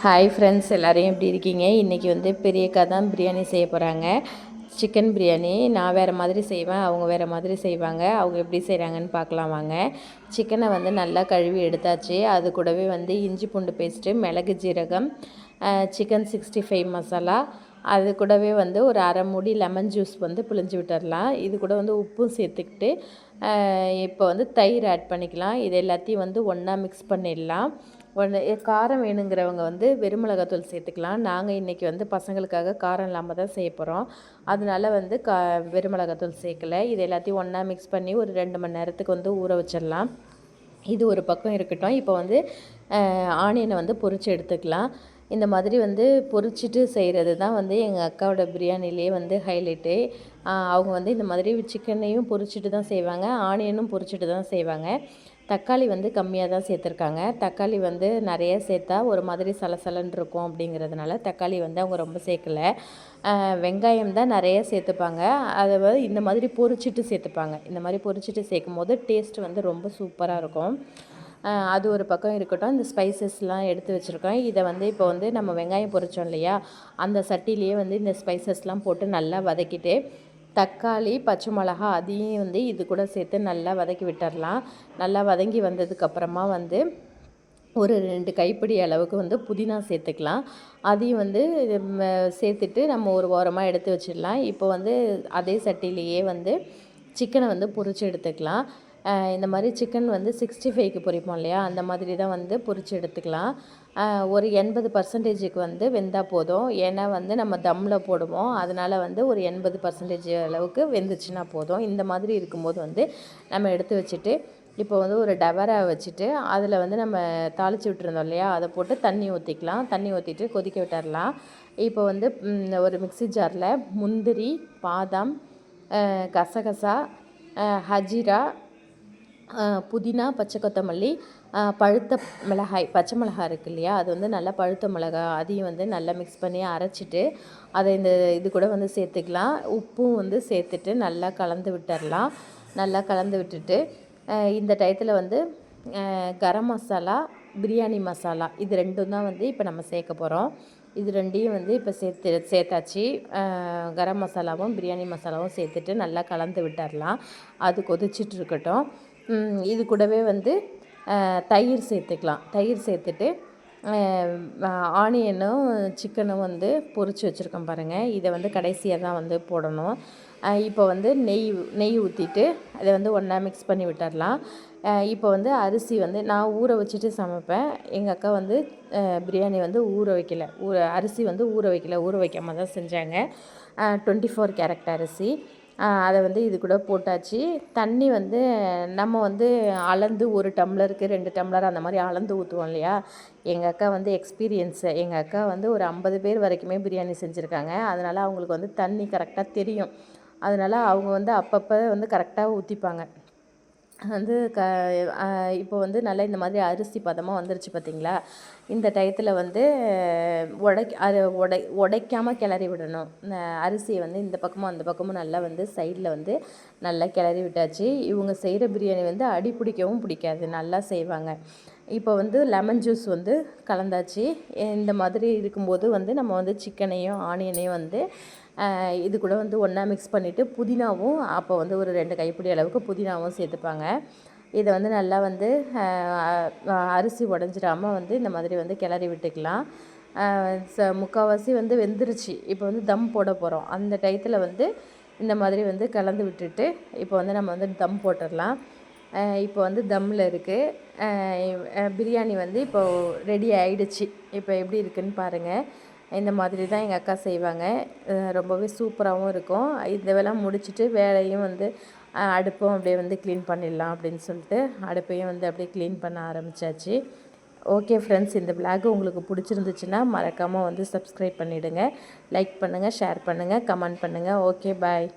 Hi friends, எல்லோரும் எப்படி இருக்கீங்க? இன்றைக்கி வந்து பெரியக்கா தான் பிரியாணி செய்ய போகிறாங்க. சிக்கன் பிரியாணி. நான் வேறு மாதிரி செய்வேன், அவங்க வேறு மாதிரி செய்வாங்க. அவங்க எப்படி செய்கிறாங்கன்னு பார்க்கலாம் வாங்க. சிக்கனை வந்து நல்லா கழுவி எடுத்தாச்சு. அது கூடவே வந்து இஞ்சி பூண்டு பேஸ்ட்டு, மிளகு ஜீரகம், சிக்கன் 65 மசாலா, அது கூடவே வந்து ஒரு அரை மூடி லெமன் ஜூஸ் வந்து பிழிஞ்சு விட்டுடலாம். இது கூட வந்து உப்பும் சேர்த்துக்கிட்டு இப்போ வந்து தயிர் ஆட் பண்ணிக்கலாம். இது எல்லாத்தையும் வந்து ஒன்றா மிக்ஸ் பண்ணிடலாம். காரம் வேணுங்கிறவங்க வந்து வெறுமிளகாத்தூள் சேர்த்துக்கலாம். நாங்கள் இன்றைக்கி வந்து பசங்களுக்காக காரம் இல்லாமல் தான் செய்ய போகிறோம். அதனால வந்து வெறுமிளகாத்தூள் சேர்க்கலை. இது எல்லாத்தையும் ஒன்றா மிக்ஸ் பண்ணி ஒரு 2 மணி நேரத்துக்கு வந்து ஊற வச்சிடலாம். இது ஒரு பக்கம் இருக்கட்டும். இப்போ வந்து ஆனியனை வந்து பொரித்து எடுத்துக்கலாம். இந்த மாதிரி வந்து பொரிச்சிட்டு செய்கிறது தான் வந்து எங்கள் அக்காவோட பிரியாணிலே வந்து ஹைலைட்டு. அவங்க வந்து இந்த மாதிரி சிக்கனையும் பொரிச்சிட்டு தான் செய்வாங்க, ஆனியனும் பொரிச்சிட்டு தான் செய்வாங்க. தக்காளி வந்து கம்மியாக தான் சேர்த்துருக்காங்க. தக்காளி வந்து நிறைய சேர்த்தா ஒரு மாதிரி சலசலன்னு இருக்கும் அப்படிங்கிறதுனால தக்காளி வந்து அவங்க ரொம்ப சேர்க்கலை. வெங்காயம் தான் நிறைய சேர்த்துப்பாங்க. அதை வந்து இந்த மாதிரி பொரிச்சிட்டு சேர்த்துப்பாங்க. இந்த மாதிரி பொரிச்சிட்டு சேர்க்கும் போது டேஸ்ட் வந்து ரொம்ப சூப்பராக இருக்கும். அது ஒரு பக்கம் இருக்கட்டும். இந்த ஸ்பைசஸ்லாம் எடுத்து வச்சுருக்கோம். இதை வந்து இப்போ வந்து நம்ம வெங்காயம் பொரித்தோம் இல்லையா, அந்த சட்டிலேயே வந்து இந்த ஸ்பைசஸ்லாம் போட்டு நல்லா வதக்கிட்டு, தக்காளி, பச்சை மிளகா அதையும் வந்து இது கூட சேர்த்து நல்லா வதக்கி விட்டுடலாம். நல்லா வதங்கி வந்ததுக்கப்புறமா வந்து ஒரு 2 கைப்பிடி அளவுக்கு வந்து புதினா சேர்த்துக்கலாம். அதையும் வந்து சேர்த்துட்டு நம்ம ஒரு ஓரமாக எடுத்து வச்சிடலாம். இப்போ வந்து அதே சட்டிலேயே வந்து சிக்கனை வந்து பொரித்து எடுத்துக்கலாம். இந்த மாதிரி சிக்கன் வந்து 65க்கு பொரிப்போம் இல்லையா, அந்த மாதிரி தான் வந்து பொரித்து எடுத்துக்கலாம். ஒரு 80% வந்து வெந்தால் போதும். ஏன்னா வந்து நம்ம தம்மில் போடுவோம், அதனால் வந்து ஒரு 80% அளவுக்கு வெந்துச்சுன்னா போதும். இந்த மாதிரி இருக்கும்போது வந்து நம்ம எடுத்து வச்சுட்டு, இப்போ வந்து ஒரு டவரா வச்சுட்டு அதில் வந்து நம்ம தாளித்து விட்டுருந்தோம் இல்லையா, அதை போட்டு தண்ணி ஊற்றிக்கலாம். தண்ணி ஊற்றிட்டு கொதிக்க விட்டுடலாம். இப்போ வந்து ஒரு மிக்ஸி ஜாரில் முந்திரி, பாதாம், கசகசா, ஹஜீரா, புதினா, பச்சை கொத்தமல்லி, பழுத்த மிளகாய், பச்சை மிளகாய் இருக்குது இல்லையா, அது வந்து நல்லா பழுத்த மிளகாய் அதையும் வந்து நல்லா மிக்ஸ் பண்ணி அரைச்சிட்டு அதை இது கூட வந்து சேர்த்துக்கலாம். உப்பும் வந்து சேர்த்துட்டு நல்லா கலந்து விட்டுடலாம். நல்லா கலந்து விட்டுட்டு இந்த டயத்தில் வந்து கரம் மசாலா, பிரியாணி மசாலா, இது 2ம் தான் வந்து இப்போ நம்ம சேர்க்க போகிறோம். இது 2யும் வந்து இப்போ சேர்த்தாச்சு. கரம் மசாலாவும் பிரியாணி மசாலாவும் சேர்த்துட்டு நல்லா கலந்து விட்டுடலாம். அது கொதிச்சிட்டு இருக்கட்டும். இது கூடவே வந்து தயிர் சேர்த்துக்கலாம். தயிர் சேர்த்துட்டு ஆனியனும் சிக்கனும் வந்து பொரித்து வச்சுருக்கோம் பாருங்கள், இதை வந்து கடைசியாக தான் வந்து போடணும். இப்போ வந்து நெய் ஊற்றிட்டு அதை வந்து ஒன்றா மிக்ஸ் பண்ணி விட்டுடலாம். இப்போ வந்து அரிசி வந்து நான் ஊற வச்சுட்டு சமைப்பேன். எங்கள் அக்கா வந்து பிரியாணி வந்து அரிசி வந்து ஊற வைக்காமல் தான் செஞ்சாங்க. 24 கேரட் அரிசி. அதை வந்து இது கூட போட்டாச்சு. தண்ணி வந்து நம்ம வந்து அளந்து 1 டம்ளருக்கு 2 டம்ளர் அந்த மாதிரி அளந்து ஊற்றுவோம் இல்லையா. எங்கள் அக்கா வந்து எக்ஸ்பீரியன்ஸு. எங்கள் அக்கா வந்து ஒரு 50 பேர் வரைக்குமே பிரியாணி செஞ்சுருக்காங்க. அதனால் அவங்களுக்கு வந்து தண்ணி கரெக்டாக தெரியும். அதனால் அவங்க வந்து அப்பப்போ வந்து கரெக்டாக ஊற்றிப்பாங்க. வந்து இப்போ வந்து நல்லா இந்த மாதிரி அரிசி பதமாக வந்துருச்சு பார்த்தீங்களா. இந்த டயத்தில் வந்து உடைக்காமல் கிளறி விடணும். அரிசியை வந்து இந்த பக்கமும் அந்த பக்கமும் நல்லா வந்து சைடில் வந்து நல்லா கிளறி விட்டாச்சு. இவங்க செய்கிற பிரியாணி வந்து அடி பிடிக்கவும் பிடிக்காது, நல்லா செய்வாங்க. இப்போ வந்து லெமன் ஜூஸ் வந்து கலந்தாச்சு. இந்த மாதிரி இருக்கும்போது வந்து நம்ம வந்து சிக்கனையும் ஆனியனையும் வந்து இது கூட வந்து ஒன்றா மிக்ஸ் பண்ணிவிட்டு புதினாவும் அப்போ வந்து ஒரு 2 கைப்பிடி அளவுக்கு புதினாவும் சேர்த்துப்பாங்க. இதை வந்து நல்லா வந்து அரிசி உடஞ்சிடாமல் வந்து இந்த மாதிரி வந்து கிளறி விட்டுக்கலாம். முக்கால்வாசி வந்து வெந்துருச்சு. இப்போ வந்து தம் போட போகிறோம். அந்த டயத்தில் வந்து இந்த மாதிரி வந்து கலந்து விட்டுட்டு இப்போ வந்து நம்ம வந்து தம் போட்டுடலாம். இப்போ வந்து தம்மில் இருக்குது. பிரியாணி வந்து இப்போது ரெடி ஆகிடுச்சு. இப்போ எப்படி இருக்குதுன்னு பாருங்கள். இந்த மாதிரி தான் எங்கள் அக்கா செய்வாங்க. ரொம்பவே சூப்பராகவும் இருக்கும். இதெல்லாம் முடிச்சுட்டு வேலையும் வந்து அடுப்பும் அப்படியே வந்து க்ளீன் பண்ணிடலாம் அப்படின்னு சொல்லிட்டு அடுப்பையும் வந்து அப்படியே க்ளீன் பண்ண ஆரம்பித்தாச்சு. ஓகே ஃப்ரெண்ட்ஸ், இந்த விளாக் உங்களுக்கு பிடிச்சிருந்துச்சுன்னா மறக்காமல் வந்து சப்ஸ்கிரைப் பண்ணிவிடுங்க. லைக் பண்ணுங்கள், ஷேர் பண்ணுங்கள், கமெண்ட் பண்ணுங்கள். ஓகே, பாய்.